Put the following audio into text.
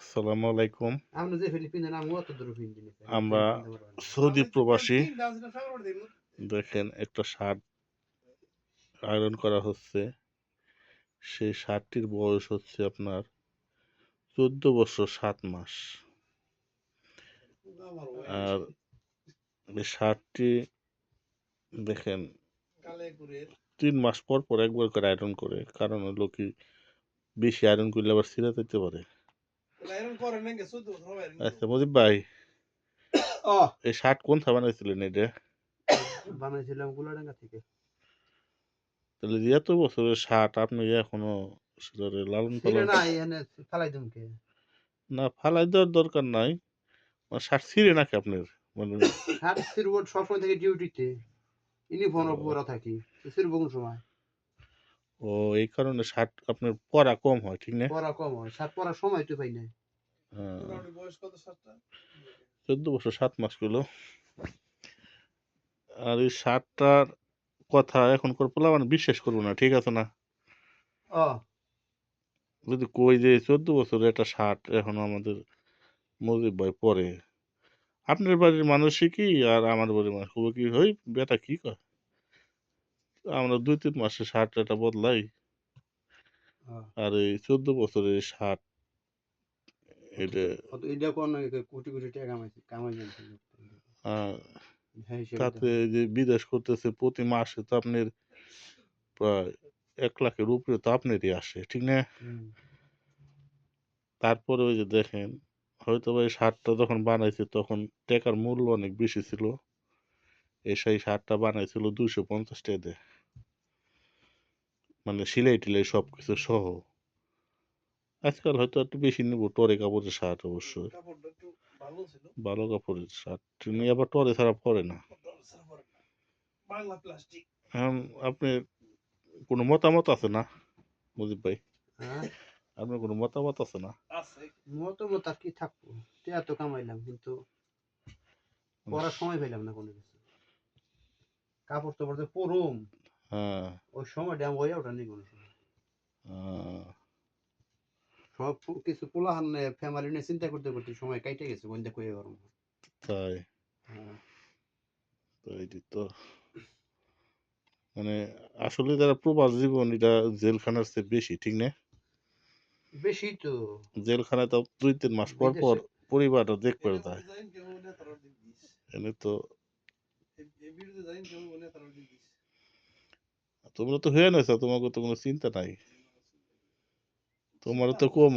আসসালামু আলাইকুম। আমরা যে ফিলিপিনের নাম অত দূর ফিলিপিন আমরা সৌদি প্রবাসী। দেখেন একটা শার্ট আয়রন করা হচ্ছে। সেই শার্টটির বয়স হচ্ছে আপনার 14 বছর 7 মাস। আর এই শার্টটি দেখেন 3 মাস পর পর একবার করে আয়রন করে। কারণ হলো কি বেশি আয়রন করলে আবার ছিঁড়া যেতে পারে। আচ্ছা মুজিব ভাই, এই শার্ট কোন থা বানাইছিলেন এটা? বানাইছিলাম গুলাডাঙ্গা থেকে। তাহলে যে এত বছরের শার্ট আপনি এখনো সেটারে লালন ছিল পালন না এনে ফালাই দুমকে। না ফালাই দেওয়ার দরকার নাই। শার্ট ছিঁড়ে নাকি আপনার? মানে শার্ট সিরবো সবসময় থেকে ডিউটিতে ইউনিফর্ম পরা থাকি তো সিরবো কোন সময় ও এই কারণে শার্ট আপনার পরা কম হয়, ঠিক না? পরা কম হয়, শার্ট পরার সময় তো পাই না। 14 বছর 7 মাস হলো। আর এই শার্টটার কথা এখনকার পোলাপান বিশ্বাস করবো না, ঠিক আছে না? ও যদি কই যে 14 বছরের একটা শার্ট এখনো আমাদের মুজিব ভাই পরে, আপনার বাড়ির মানুষই কি আর আমার বাড়ির মানুষ কি হই বেটা কি কয় আমরা 2-3 মাসে শার্ট এটা বদলাই, আর এই 14 বছরের শার্ট এটা এটা কোন কোটি কোটি টাকা কামাইছি কামাই জানছি হ্যাঁ হিসেবে তাতে দেখো যে বিদেশ করতেছে প্রতি মাসে তো আপনার প্রায় 1 লাখের উপরে তো আপনারই আসে, ঠিক না? তারপরে ওই যে দেখেন হয়তো বা এই শার্টটা যখন বানাইছে তখন টাকার মূল্য অনেক বেশি ছিল। সেই শার্টটা বানাইছিল 250 টাকা দিয়ে, মানে সিলাই টিলাই সবকিছু সহ। আজকাল হয়তো একটু বেশি নিব, টরে কাপড়ের শার্ট অবশ্যই ভালো কাপড়ের শার্ট নিয়ে আবার টরে ছাড়া পরে না। এখন আপনি কোনো মতামত আছে না মুজিব ভাই? হ্যাঁ আপনার কোনো মতামত আছে না? মতামত আর কি থাকবো, টাকা তো কামাইলাম কিন্তু পড়ার সময় পেলাম না কোনো কিছু। কাপড় চোপড় যে পরুম হ্যাঁ ওই সময়টা আমি হয়ে ওঠা নেই কোনো সময়। সব কিছু পোলাহান ফ্যামিলি নিয়ে চিন্তা করতে করতে সময় কাইটে গেছে বন্ধে কয়ে গরম। তাই হ্যাঁ তো এটি তো মানে আসলে যারা প্রবাস জীবন এটা জেলখানার চেয়ে বেশি, ঠিক না? বেশি তো জেলখানায় তো 2-3 মাস পর পর বিদেশে পরিবারটা দেখতে যায়। এনে তো তোমরা তো হয়ে নাইছো, তোমাকে তো কোনো চিন্তা নাই, তোমার তো কম